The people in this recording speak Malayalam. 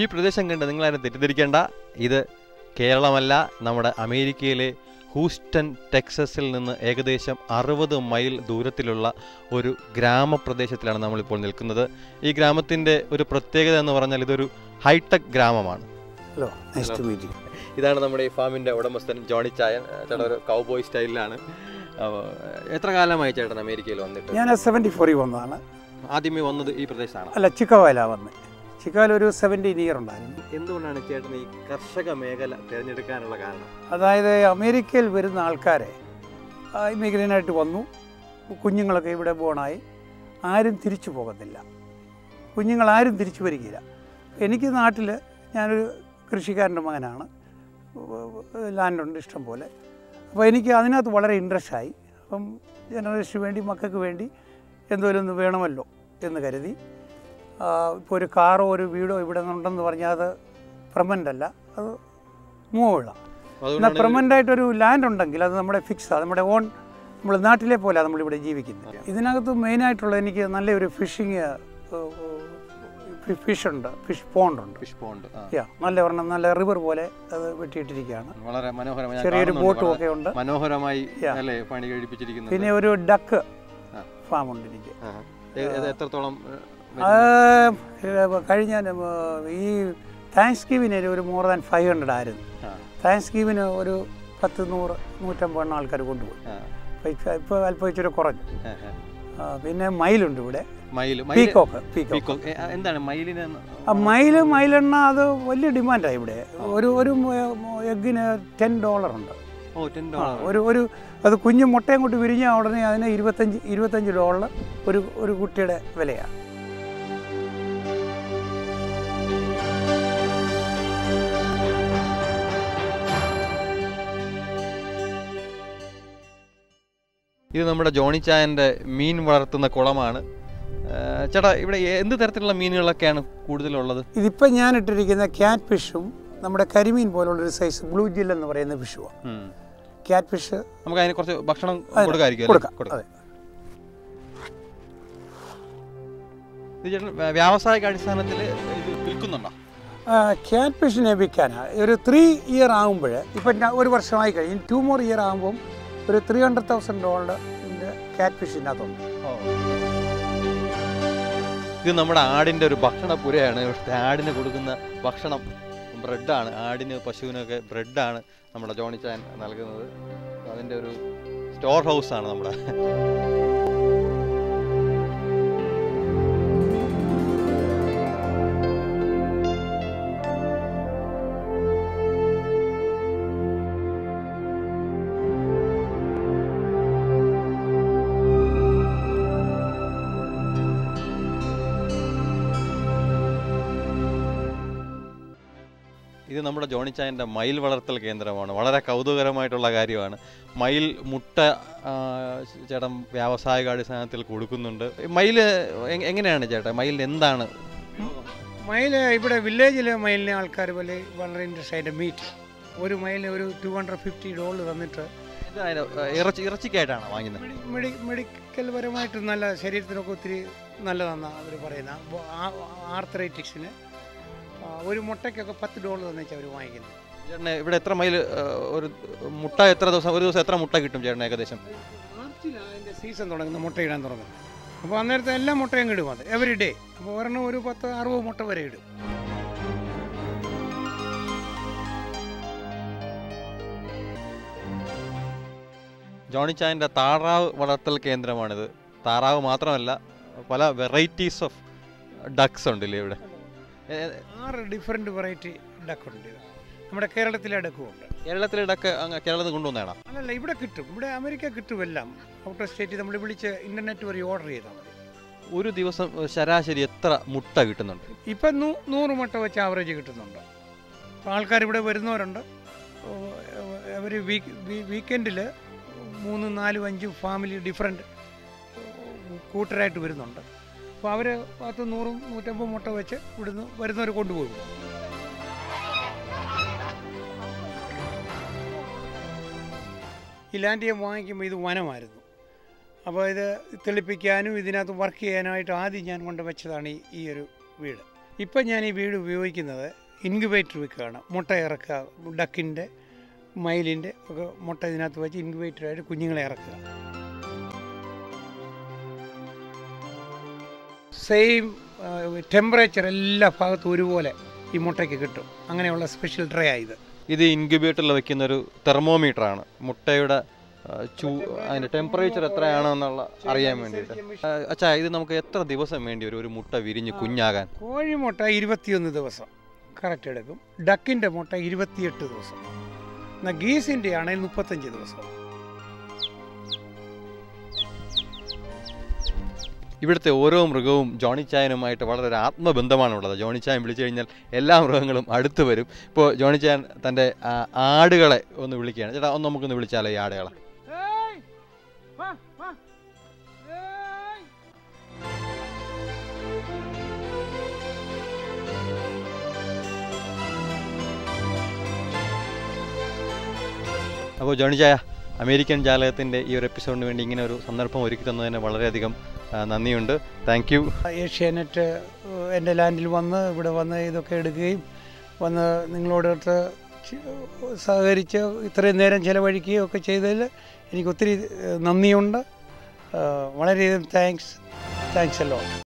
ഈ പ്രദേശം കണ്ട് നിങ്ങളാരും തെറ്റിദ്ധരിക്കേണ്ട, ഇത് കേരളമല്ല, നമ്മുടെ അമേരിക്കയിലെ ഹൂസ്റ്റൺ ടെക്സസിൽ നിന്ന് ഏകദേശം 60 മൈൽ ദൂരത്തിലുള്ള ഒരു ഗ്രാമപ്രദേശത്തിലാണ് നമ്മളിപ്പോൾ നിൽക്കുന്നത്. ഈ ഗ്രാമത്തിൻ്റെ ഒരു പ്രത്യേകത എന്ന് പറഞ്ഞാൽ ഇതൊരു ഹൈടെക് ഗ്രാമമാണ്. ഇതാണ് നമ്മുടെ ഈ ഫാമിൻ്റെ ഉടമസ്ഥൻ ജോണി ചായൻ. ചേട്ടൻ ഒരു കൗബോയ് സ്റ്റൈലിലാണ്. എത്ര കാലമായി ചേട്ടൻ അമേരിക്കയിൽ വന്നിട്ട്? ഞാൻ 74 വന്നതാണ്. ആദ്യമേ വന്നത് ഈ പ്രദേശത്താണ്? അല്ല, ചിക്കാഗോയിലാണ് വന്നത്. ചിക്കാഗോയിൽ ഒരു 17 ഇയർ ഉണ്ടായിരുന്നു. എന്തുകൊണ്ടാണ് ചേട്ടൻ ഈ കർഷക മേഖല തിരഞ്ഞെടുക്കാനുള്ള കാരണം? അതായത് അമേരിക്കയിൽ വരുന്ന ആൾക്കാരെ ഇമിഗ്രൻ്റായിട്ട് വന്നു, കുഞ്ഞുങ്ങളൊക്കെ ഇവിടെ ബോണായി, ആരും തിരിച്ചു പോകത്തില്ല, കുഞ്ഞുങ്ങളാരും തിരിച്ചു വരികയില്ല. എനിക്ക് നാട്ടിൽ ഞാനൊരു കൃഷിക്കാരൻ്റെ മകനാണ്, ലാൻഡുണ്ട് ഇഷ്ടം പോലെ. അപ്പോൾ എനിക്ക് അതിനകത്ത് വളരെ ഇൻട്രസ്റ്റായി. അപ്പം ജനറേഷന് വേണ്ടി, മക്കൾക്ക് വേണ്ടി എന്തോലും ഒന്ന് വേണമല്ലോ എന്ന് കരുതി. ഇപ്പോൾ ഒരു കാറോ ഒരു വീടോ ഇവിടെ ഉണ്ടെന്ന് പറഞ്ഞാൽ അത് പെർമനൻ്റ് അല്ല, അത് മൂവുള്ള. എന്നാൽ പെർമനൻ്റായിട്ടൊരു ലാൻഡ് ഉണ്ടെങ്കിൽ അത് നമ്മുടെ ഫിക്സാണ്, നമ്മുടെ ഓൺ, നമ്മൾ നാട്ടിലെ പോലെ നമ്മളിവിടെ ജീവിക്കുന്നത്. ഇതിനകത്ത് മെയിനായിട്ടുള്ള എനിക്ക് നല്ലൊരു ഫിഷിങ് ഫിഷുണ്ട്, ഫിഷ് പോണ്ടുണ്ട്. നല്ല ഒരെണ്ണം, നല്ല റിവർ പോലെ അത് വെട്ടിയിട്ടിരിക്കുകയാണ്. വളരെ മനോഹരമായി, ചെറിയൊരു ബോട്ടും ഒക്കെ ഉണ്ട്, മനോഹരമായി പണി കഴിപ്പിച്ചിരിക്കുന്നു. പിന്നെ ഒരു ഡക്ക് ഫാം ഉണ്ട് എനിക്ക്. എത്രത്തോളം? കഴിഞ്ഞ ഈ താങ്ക്സ് ഗിവിന് ഒരു മോർ ദാൻ 500 ആയിരുന്നു. താങ്ക്സ് ഗിവിന് ഒരു 100-150 ആൾക്കാർ കൊണ്ടുപോയി. ഇപ്പോൾ അല്പം ഇച്ചിരി കുറഞ്ഞു. പിന്നെ മയിലുണ്ട് ഇവിടെ, പീക്കോക്ക്. എന്താണ് മയിലിന്? മയിലെണ്ണ അത് വലിയ ഡിമാൻഡാണ് ഇവിടെ. ഒരു എഗ്ഗിന് $10 ഉണ്ട്. ഒരു അത് കുഞ്ഞു മുട്ടയും കൊണ്ട് വിരിഞ്ഞാൽ ഉടനെ അതിന് $25 ഒരു കുട്ടിയുടെ വിലയാണ്. ഇത് നമ്മുടെ ജോണി ചായൻ്റെ മീൻ വളർത്തുന്ന കുളമാണ്. ചേട്ടാ, ഇവിടെ എന്ത് തരത്തിലുള്ള മീനുകളൊക്കെയാണ് കൂടുതലുള്ളത്? ഇതിപ്പോൾ ഞാൻ ഇട്ടിരിക്കുന്ന ക്യാറ്റ് ഫിഷും നമ്മുടെ കരിമീൻ പോലുള്ളൊരു സൈസ് ബ്ലൂ ജിൽ എന്ന് പറയുന്ന ഫിഷുമാണ്. ക്യാറ്റ് ഫിഷ് നമുക്ക് അതിന് കുറച്ച് ഭക്ഷണം കൊടുക്കാം. വ്യാവസായിക അടിസ്ഥാനത്തിൽ ഇത് വിൽക്കുന്നുണ്ടോ? ക്യാറ്റ് ഫിഷിനെ വിൽക്കാനാണ്. ഒരു 3 ഇയർ ആകുമ്പോൾ, ഇപ്പം ഒരു വർഷമായി കഴിഞ്ഞ് 2 more ഇയർ ആകുമ്പം ഒരു $300,000 ക്യാറ്റ് ഫിഷിനകത്തുണ്ട്. ഇത് നമ്മുടെ ആടിൻ്റെ ഒരു ഭക്ഷണപ്പുരയാണ്. ഇവിടുത്തെ ആടിന് കൊടുക്കുന്ന ഭക്ഷണം ബ്രെഡാണ്. ആടിന്, പശുവിനൊക്കെ ബ്രെഡാണ് നമ്മുടെ ജോണി ചായൻ നൽകുന്നത്. അതിൻ്റെ ഒരു സ്റ്റോർ ഹൗസാണ് നമ്മുടെ. ഇത് നമ്മുടെ ജോണി ചായൻ്റെ മയിൽ വളർത്തൽ കേന്ദ്രമാണ്. വളരെ കൗതുകരമായിട്ടുള്ള കാര്യമാണ്. മയിൽ മുട്ട ചേട്ടൻ വ്യാവസായികാടിസ്ഥാനത്തിൽ കൊടുക്കുന്നുണ്ട്. മയിൽ എങ്ങനെയാണ് ചേട്ടാ? മയിലിന് എന്താണ്? മയിൽ ഇവിടെ വില്ലേജിലെ മയിലിനെ ആൾക്കാർ വളരെ ഇൻട്രസ്റ്റ് ആയിട്ട് മീറ്റ്. ഒരു മയിലിന് ഒരു $250 തന്നിട്ട്. ഇറച്ചിക്കായിട്ടാണ് വാങ്ങുന്നത്. മെഡിക്കൽ പരമായിട്ട് നല്ല, ശരീരത്തിനൊക്കെ ഒത്തിരി നല്ലതാണെന്നാണ് അവർ പറയുന്നത്. ആർത്രൈറ്റിക്സിന് ഒരു മുട്ടയ്ക്കൊക്കെ $10 തന്നിച്ച് അവർ വാങ്ങിക്കുന്നത്. ചേട്ടനെ ഇവിടെ എത്ര മൈൽ ഒരു മുട്ട എത്ര ദിവസം, ഒരു ദിവസം എത്ര മുട്ട കിട്ടും ചേട്ടൻ ഏകദേശം? മാർച്ചിലാണ് അതിൻ്റെ സീസൺ തുടങ്ങുന്നത്, മുട്ട ഇടാൻ തുടങ്ങുന്നത്. അപ്പോൾ അന്നേരത്തെ എല്ലാ മുട്ടയും ഇടും, അത് എവറി ഡേ. അപ്പോൾ ഒരെണ്ണം ഒരു 10-60 മുട്ട വരെ ഇടും. ജോണി ചായൻ്റെ താറാവ് വളർത്തൽ കേന്ദ്രമാണിത്. താറാവ് മാത്രമല്ല, പല വെറൈറ്റീസ് ഓഫ് ഡക്സ് ഉണ്ടല്ലേ ഇവിടെ? 6 ഡിഫറെൻറ്റ് വെറൈറ്റി ഡക്കുണ്ട്. നമ്മുടെ കേരളത്തിലെ ഡക്കുമുണ്ട്. കേരളത്തിലെ ഡക്ക് കേരളത്തിൽ കൊണ്ടുവന്നതാണ്? അല്ലല്ല, ഇവിടെ കിട്ടും. ഇവിടെ അമേരിക്ക കിട്ടുമെല്ലാം. ഔട്ട് ഓഫ് സ്റ്റേറ്റ് നമ്മൾ വിളിച്ച് ഇൻ്റർനെറ്റ് വഴി ഓർഡർ ചെയ്താൽ മതി. ഒരു ദിവസം ശരാശരി എത്ര മുട്ട കിട്ടുന്നുണ്ട്? ഇപ്പം 100 മുട്ട വെച്ച് ആവറേജ് കിട്ടുന്നുണ്ട്. അപ്പോൾ ആൾക്കാർ ഇവിടെ വരുന്നവരുണ്ട്. അവർ വീക്കെൻഡിൽ 3, 4, 5 ഫാമിലി ഡിഫറെൻറ്റ് കൂട്ടരായിട്ട് വരുന്നുണ്ട്. അപ്പോൾ അവർ 100, 150 മുട്ട വെച്ച് ഇവിടുന്ന് വരുന്നവർ കൊണ്ടുപോയി. ഈ ലാൻഡ് ഞാൻ വാങ്ങിക്കുമ്പോൾ ഇത് വനമായിരുന്നു. അപ്പോൾ ഇത് തെളിപ്പിക്കാനും ഇതിനകത്ത് വർക്ക് ചെയ്യാനായിട്ട് ആദ്യം ഞാൻ കൊണ്ട് വെച്ചതാണ് ഈ ഒരു വീട്. ഇപ്പം ഞാൻ ഈ വീട് ഉപയോഗിക്കുന്നത് ഇൻക്യുബേറ്റർ വെക്കുകയാണ്. മുട്ട ഇറക്കുക, ഡക്കിൻ്റെ മയിലിൻ്റെ ഒക്കെ മുട്ട ഇതിനകത്ത് വെച്ച് ഇൻക്യുബേറ്ററായിട്ട് കുഞ്ഞുങ്ങളെ ഇറക്കുക. സെയിം ടെമ്പറേച്ചർ എല്ലാ ഭാഗത്തും ഒരുപോലെ ഈ മുട്ടയ്ക്ക് കിട്ടും. അങ്ങനെയുള്ള സ്പെഷ്യൽ ട്രേ ആയത്. ഇത് ഇൻക്യുബേറ്ററിൽ വെക്കുന്ന ഒരു തെർമോമീറ്ററാണ്. മുട്ടയുടെ അതിൻ്റെ ടെമ്പറേച്ചർ എത്രയാണെന്നുള്ള അറിയാൻ വേണ്ടിയിട്ട്. അച്ഛാ, ഇത് നമുക്ക് എത്ര ദിവസം വേണ്ടി വരും ഒരു മുട്ട വിരിഞ്ഞ് കുഞ്ഞാകാൻ? കോഴിമുട്ട 21 ദിവസം കറക്റ്റ് എടുക്കും. ഡക്കിൻ്റെ മുട്ട 28 ദിവസം. എന്നാൽ ഗീസിൻ്റെ ആണെങ്കിൽ 35 ദിവസം. ഇവിടുത്തെ ഓരോ മൃഗവും ജോണി ചായനുമായിട്ട് വളരെ ആത്മബന്ധമാണുള്ളത്. ജോണി ചായൻ വിളിച്ചു കഴിഞ്ഞാൽ എല്ലാ മൃഗങ്ങളും അടുത്ത് വരും. ഇപ്പോൾ ജോണി ചായൻ തൻ്റെ ആടുകളെ ഒന്ന് വിളിക്കുകയാണ്. ചേട്ടാ, ഒന്ന് നമുക്കൊന്ന് വിളിച്ചാലോ ഈ ആടുകളെ? അപ്പോൾ ജോണി ചായ, അമേരിക്കൻ ജാലകത്തിൻ്റെ ഈ ഒരു എപ്പിസോഡിന് വേണ്ടി ഇങ്ങനെ ഒരു സന്ദർഭം ഒരുക്കി തന്നതിന് വളരെയധികം നന്ദിയുണ്ട്. Thank you. ഏഷ്യാനെറ്റ് എൻ്റെ ലാൻഡിൽ വന്ന് ഇവിടെ വന്ന് ഇതൊക്കെ എടുക്കുകയും വന്ന് നിങ്ങളോടൊത്ത് സഹകരിച്ച് ഇത്രയും നേരം ചിലവഴിക്കുകയും ഒക്കെ ചെയ്തതിൽ എനിക്ക് ഒത്തിരി നന്ദിയുണ്ട്. വളരെയധികം താങ്ക്സ് എല്ലോ.